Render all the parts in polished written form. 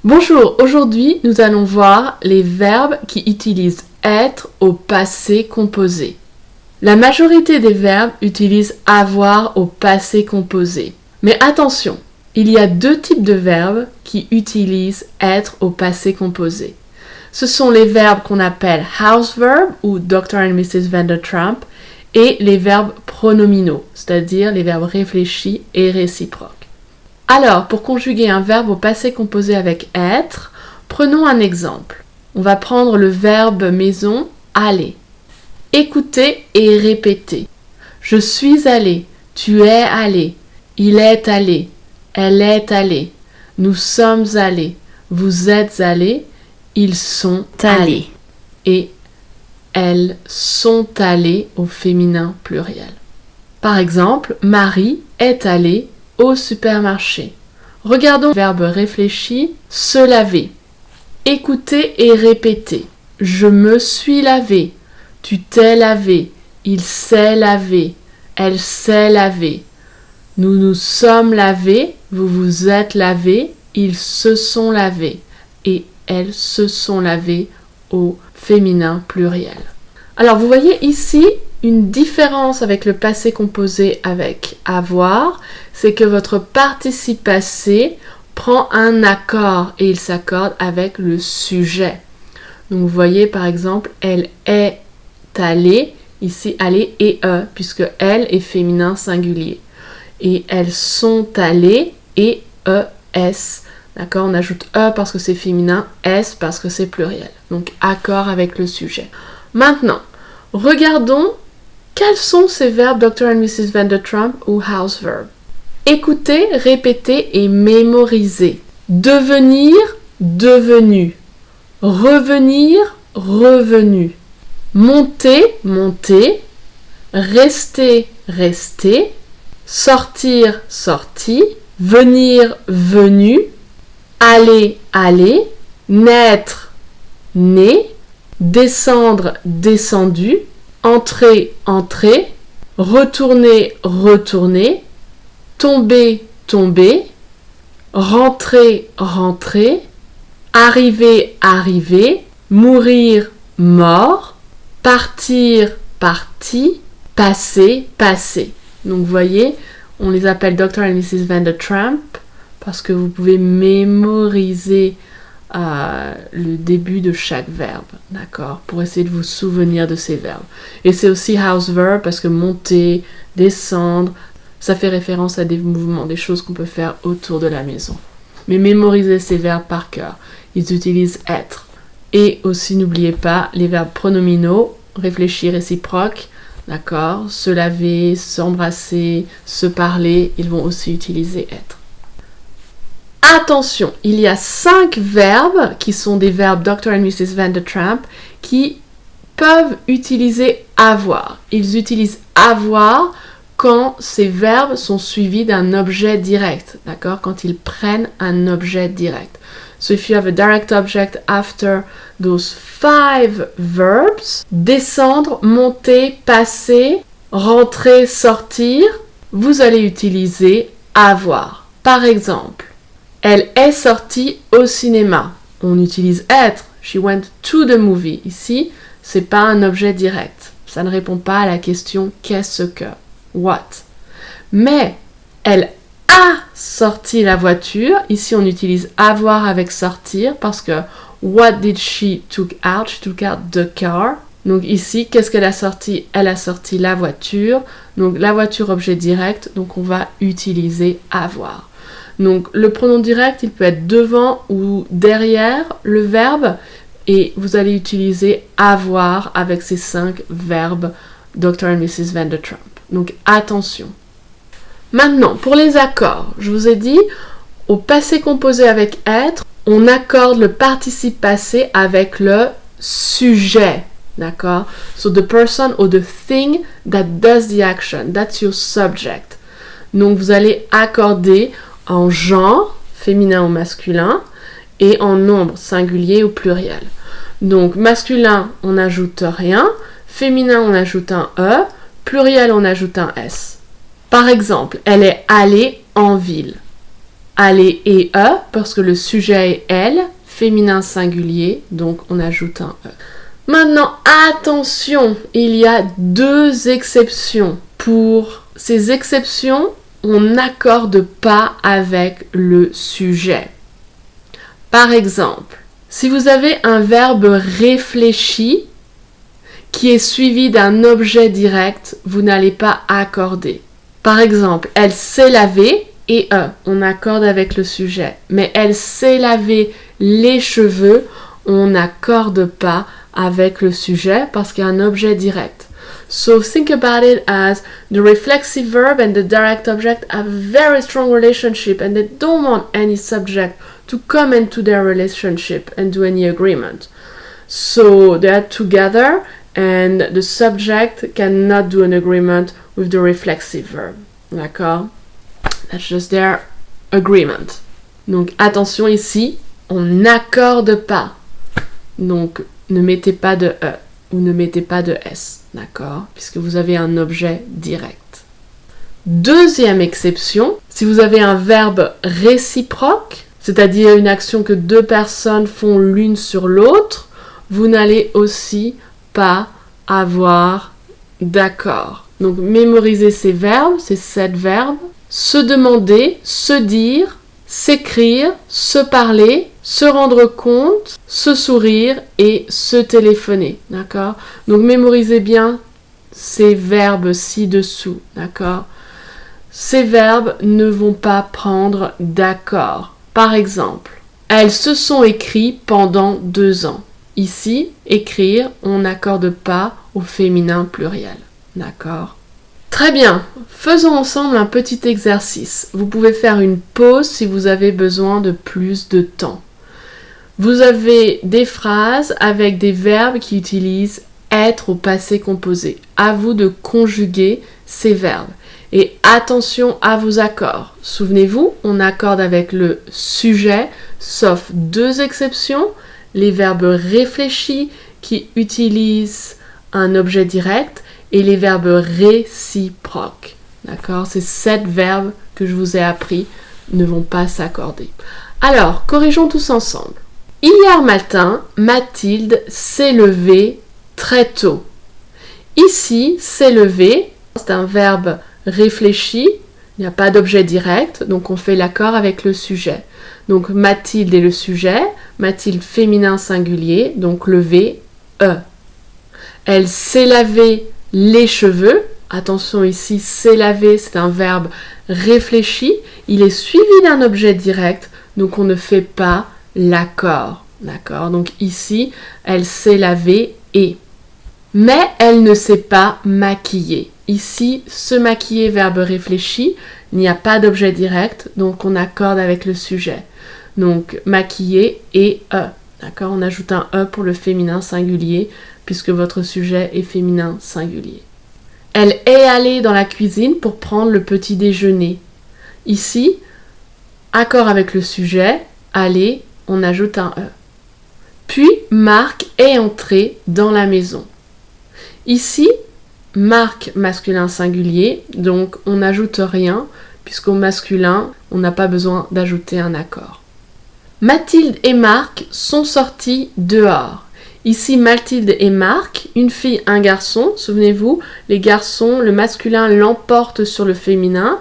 Bonjour, aujourd'hui nous allons voir les verbes qui utilisent être au passé composé. La majorité des verbes utilisent avoir au passé composé. Mais attention, il y a deux types de verbes qui utilisent être au passé composé. Ce sont les verbes qu'on appelle house verbs ou Dr. and Mrs. Vandertramp et les verbes pronominaux, c'est-à-dire les verbes réfléchis et réciproques. Alors, pour conjuguer un verbe au passé composé avec être, prenons un exemple. On va prendre le verbe maison, aller. Écoutez et répétez. Je suis allé, tu es allé, il est allé, elle est allée, nous sommes allés, vous êtes allés, ils sont allés. Et elles sont allées au féminin pluriel. Par exemple, Marie est allée au supermarché. Regardons le verbe réfléchi, se laver. Écoutez et répétez. Je me suis lavé, tu t'es lavé, il s'est lavé, elle s'est lavée. Nous nous sommes lavés, vous vous êtes lavés, ils se sont lavés et elles se sont lavées au féminin pluriel. Alors vous voyez ici une différence avec le passé composé avec avoir, c'est que votre participe passé prend un accord et il s'accorde avec le sujet. Donc vous voyez par exemple, elle est allée, ici aller et puisque elle est féminin singulier. Et elles sont allées et es. D'accord, on ajoute parce que c'est féminin, s parce que c'est pluriel. Donc accord avec le sujet. Maintenant, regardons quels sont ces verbes Dr. and Mrs. Vandertramp ou house verb. Écoutez, répétez et mémorisez. Devenir, devenu. Revenir, revenu. Monter, monter. Rester, rester. Sortir, sorti. Venir, venu. Aller, aller. Naître, né. Descendre, descendu. Entrer, entrer. Retourner, retourner. Tomber, tomber. Rentrer, rentrer. Arriver, arriver. Mourir, mort. Partir, parti. Passer, passer. Donc vous voyez, on les appelle Dr. and Mrs. Vandertramp parce que vous pouvez mémoriser le début de chaque verbe, d'accord, pour essayer de vous souvenir de ces verbes. Et c'est aussi house verb parce que monter, descendre, ça fait référence à des mouvements, des choses qu'on peut faire autour de la maison. Mais mémorisez ces verbes par cœur. Ils utilisent être. Et aussi, n'oubliez pas les verbes pronominaux, réfléchir, réciproque, d'accord, se laver, s'embrasser, se parler, ils vont aussi utiliser être. Attention, il y a 5 verbes qui sont des verbes Dr. and Mrs. Vandertramp qui peuvent utiliser avoir. Ils utilisent avoir quand ces verbes sont suivis d'un objet direct, d'accord, quand ils prennent un objet direct. So if you have a direct object after those 5 verbs, descendre, monter, passer, rentrer, sortir, vous allez utiliser avoir. Par exemple, elle est sortie au cinéma. On utilise être. She went to the movie. Ici, c'est pas un objet direct. Ça ne répond pas à la question qu'est-ce que, what. Mais elle a sorti la voiture. Ici, on utilise avoir avec sortir parce que what did she took out? She took out the car. Donc ici, qu'est-ce qu'elle a sorti? Elle a sorti la voiture. Donc la voiture, objet direct. Donc on va utiliser avoir. Donc le pronom direct, il peut être devant ou derrière le verbe et vous allez utiliser avoir avec ces 5 verbes Dr. and Mrs. Vandertramp. Donc attention. Maintenant, pour les accords, je vous ai dit, au passé composé avec être, on accorde le participe passé avec le sujet. D'accord? So the person or the thing that does the action, that's your subject. Donc vous allez accorder en genre, féminin ou masculin, et en nombre, singulier ou pluriel. Donc masculin, on n'ajoute rien, féminin, on ajoute un E, pluriel, on ajoute un S. Par exemple, elle est allée en ville. Aller et E, parce que le sujet est elle, féminin singulier, donc on ajoute un E. Maintenant, attention, il y a 2 exceptions. Pour ces exceptions, on n'accorde pas avec le sujet. Par exemple, si vous avez un verbe réfléchi qui est suivi d'un objet direct, vous n'allez pas accorder. Par exemple, elle s'est lavée et on accorde avec le sujet. Mais elle s'est lavé les cheveux, on n'accorde pas avec le sujet parce qu'il y a un objet direct. So think about it as the reflexive verb and the direct object have a very strong relationship and they don't want any subject to come into their relationship and do any agreement. So they are together and the subject cannot do an agreement with the reflexive verb. D'accord? That's just their agreement. Donc attention ici, on n'accorde pas. Donc ne mettez pas de E ou ne mettez pas de S. D'accord? Puisque vous avez un objet direct. Deuxième exception, si vous avez un verbe réciproque, c'est-à-dire une action que 2 personnes font l'une sur l'autre, vous n'allez aussi pas avoir d'accord. Donc mémorisez ces verbes, ces 7 verbes. Se demander, se dire, s'écrire, se parler, se rendre compte, se sourire et se téléphoner. D'accord? Donc mémorisez bien ces verbes ci-dessous. D'accord? Ces verbes ne vont pas prendre d'accord. Par exemple, elles se sont écrites pendant 2 ans. Ici, écrire, on n'accorde pas au féminin pluriel. D'accord? Très bien, faisons ensemble un petit exercice. Vous pouvez faire une pause si vous avez besoin de plus de temps. Vous avez des phrases avec des verbes qui utilisent être au passé composé. À vous de conjuguer ces verbes. Et attention à vos accords. Souvenez-vous, on accorde avec le sujet, sauf 2 exceptions. Les verbes réfléchis qui utilisent un objet direct et les verbes réciproques. D'accord? Ces 7 verbes que je vous ai appris ne vont pas s'accorder. Alors, corrigeons tous ensemble. Hier matin, Mathilde s'est levée très tôt. Ici, s'est levée, c'est un verbe réfléchi, il n'y a pas d'objet direct, donc on fait l'accord avec le sujet. Donc Mathilde est le sujet, Mathilde féminin singulier, donc lever, E. Elle s'est lavé les cheveux, attention ici, s'est lavé, c'est un verbe réfléchi, il est suivi d'un objet direct, donc on ne fait pas l'accord, d'accord? Donc ici, elle s'est lavée et. Mais elle ne s'est pas maquillée. Ici, se maquiller, verbe réfléchi, il n'y a pas d'objet direct, donc on accorde avec le sujet. Donc maquiller et E, d'accord? On ajoute un E pour le féminin singulier, puisque votre sujet est féminin singulier. Elle est allée dans la cuisine pour prendre le petit déjeuner. Ici, accord avec le sujet, aller, on ajoute un E. Puis, Marc est entré dans la maison. Ici, Marc masculin singulier, donc on n'ajoute rien, puisqu'au masculin, on n'a pas besoin d'ajouter un accord. Mathilde et Marc sont sortis dehors. Ici, Mathilde et Marc, une fille, un garçon. Souvenez-vous, les garçons, le masculin l'emporte sur le féminin.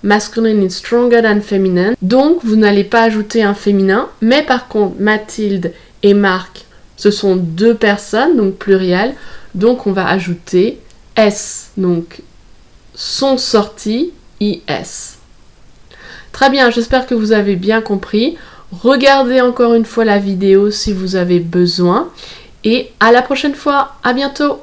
Masculine is stronger than feminine. Donc, vous n'allez pas ajouter un féminin. Mais par contre, Mathilde et Marc, ce sont 2 personnes, donc pluriel. Donc, on va ajouter S. Donc, sont sortis, IS. Très bien, j'espère que vous avez bien compris. Regardez encore une fois la vidéo si vous avez besoin. Et à la prochaine fois, à bientôt!